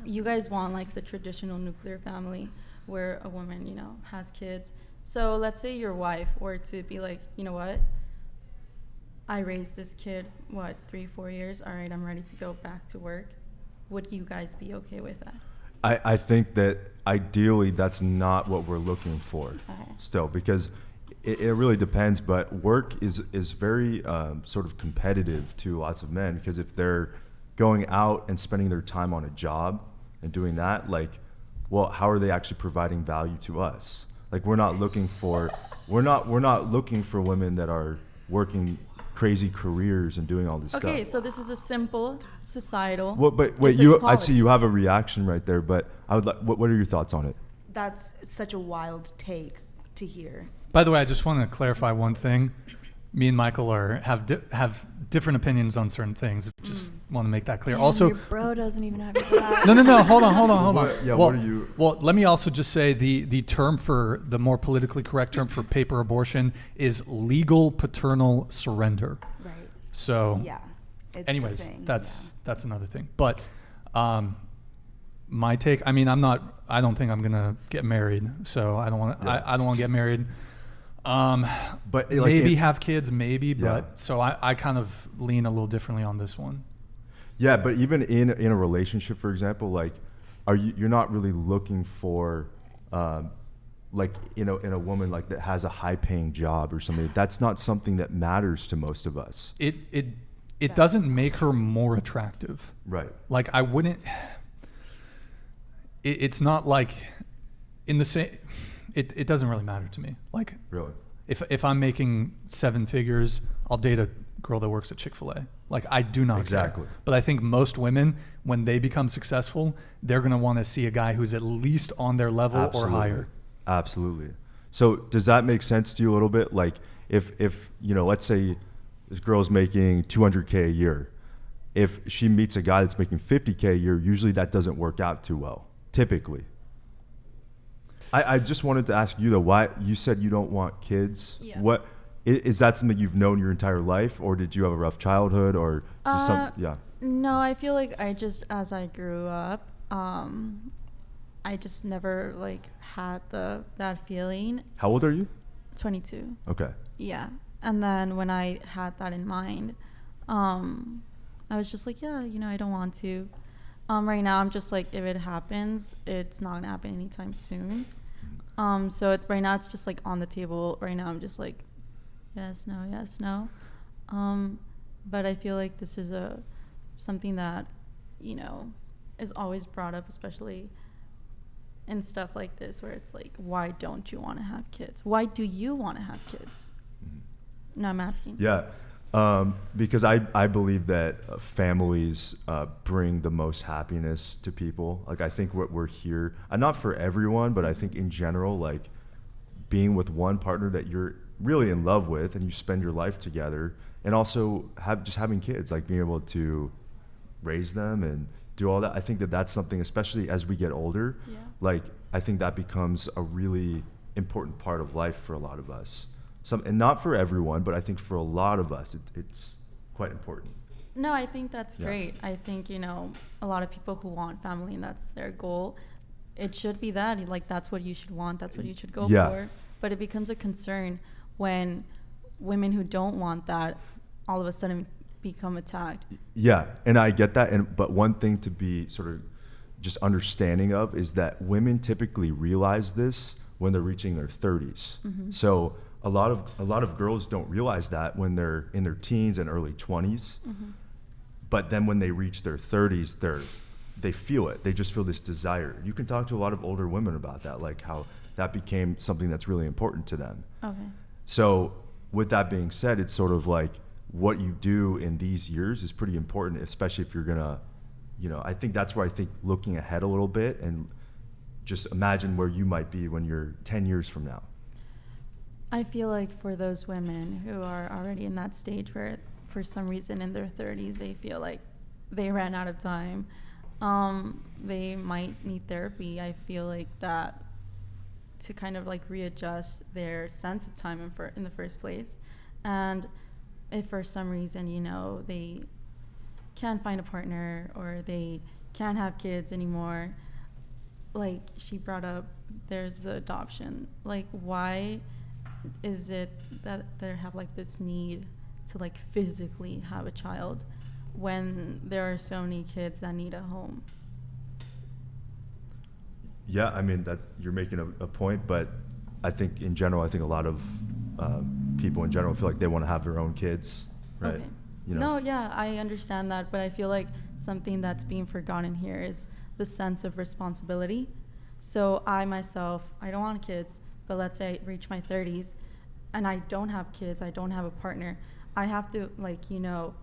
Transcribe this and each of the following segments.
you guys want like the traditional nuclear family where a woman, has kids. So let's say your wife were to be like, you know what? I raised this kid, 3-4 years? All right, I'm ready to go back to work. Would you guys be okay with that? I think that ideally that's not what we're looking for still, because it really depends, but work is very sort of competitive to lots of men, because if they're going out and spending their time on a job and doing that, like, well, how are they actually providing value to us? Like, we're not looking for women that are working crazy careers and doing all this stuff. Okay, so this is a simple societal. Well, but wait, I see you have a reaction right there, but I would like, what are your thoughts on it? That's such a wild take to hear. By the way, I just want to clarify one thing. Me and Michael have different opinions on certain things. Just want to make that clear. Also, your bro doesn't even have your back. No. Hold on. Yeah, well, what are you? Well, let me also just say the term for the more politically correct term for paper abortion is legal paternal surrender. Right. So, yeah. It's anyways, that's another thing. But my take. I mean, I don't think I'm gonna get married. So I don't want to. I don't want to get married. But maybe have kids, maybe. But so I kind of lean a little differently on this one. Yeah, but even in a relationship, for example, like, you're not really looking for, like, in a woman like that has a high paying job or something. That's not something that matters to most of us. It doesn't make her more attractive. Right. Like, I wouldn't. It's not like in the same. It doesn't really matter to me. Like, really, if I'm making 7 figures, I'll date a girl that works at Chick-fil-A. Like, I do not exactly care. But I think most women, when they become successful, they're gonna want to see a guy who's at least on their level or higher. Absolutely. So does that make sense to you a little bit? Like, if let's say this girl's making $200K a year, if she meets a guy that's making $50K a year, usually that doesn't work out too well, typically. I just wanted to ask you though, why you said you don't want kids. Yeah. What is that something you've known your entire life, or did you have a rough childhood, or just No, I feel like as I grew up, I just never like had that feeling. How old are you? 22. Okay. Yeah. And then when I had that in mind, I was just like, I don't want to. Right now I'm just like, if it happens, it's not gonna happen anytime soon. So right now it's just like on the table. Right now I'm just like, yes, no. But I feel like this is something that, is always brought up, especially in stuff like this, where it's like, why don't you want to have kids? Why do you want to have kids? No, I'm asking. Yeah. Because I believe that families bring the most happiness to people. Like, I think what we're here, not for everyone, but I think in general, like, being with one partner that you're really in love with and you spend your life together, and also having kids, like being able to raise them and do all that. I think that that's something, especially as we get older, like, I think that becomes a really important part of life for a lot of us. And not for everyone, but I think for a lot of us, it's quite important. No, I think that's great. I think, a lot of people who want family and that's their goal, it should be that. Like, that's what you should want. That's what you should go for. But it becomes a concern when women who don't want that all of a sudden become attacked. Yeah, and I get that. But one thing to be sort of just understanding of is that women typically realize this when they're reaching their 30s. Mm-hmm. So a lot of girls don't realize that when they're in their teens and early 20s. Mm-hmm. But then when they reach their 30s, they feel it. They just feel this desire. You can talk to a lot of older women about that, like how that became something that's really important to them. Okay. So with that being said, it's sort of like what you do in these years is pretty important, especially if you're gonna, I think that's where I think looking ahead a little bit and just imagine where you might be when you're 10 years from now. I feel like for those women who are already in that stage where for some reason in their 30s they feel like they ran out of time, they might need therapy. I feel like that to kind of like readjust their sense of time in the first place. And if for some reason, they can't find a partner or they can't have kids anymore. Like she brought up, there's the adoption. Like, why is it that they have like this need to like physically have a child when there are so many kids that need a home? Yeah, I mean, you're making a point, but I think in general, I think a lot of people in general feel like they want to have their own kids, right? Okay. You know? No, yeah, I understand that, but I feel like something that's being forgotten here is the sense of responsibility. So I myself, I don't want kids, but let's say I reach my 30s and I don't have kids, I don't have a partner. I have to, like, you know,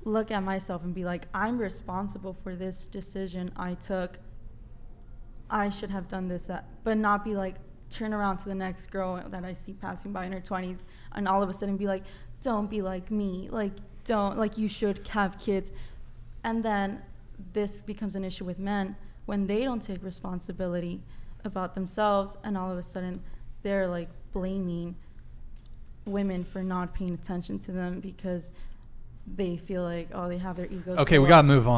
look at myself and be like, I'm responsible for this decision I took. I should have done this, that, but not be like, turn around to the next girl that I see passing by in her 20s and all of a sudden be like, don't be like me, like, don't, like, you should have kids. And then this becomes an issue with men when they don't take responsibility about themselves, and all of a sudden they're like blaming women for not paying attention to them because they feel like, oh, they have their egos. Okay, so we up. got to move on.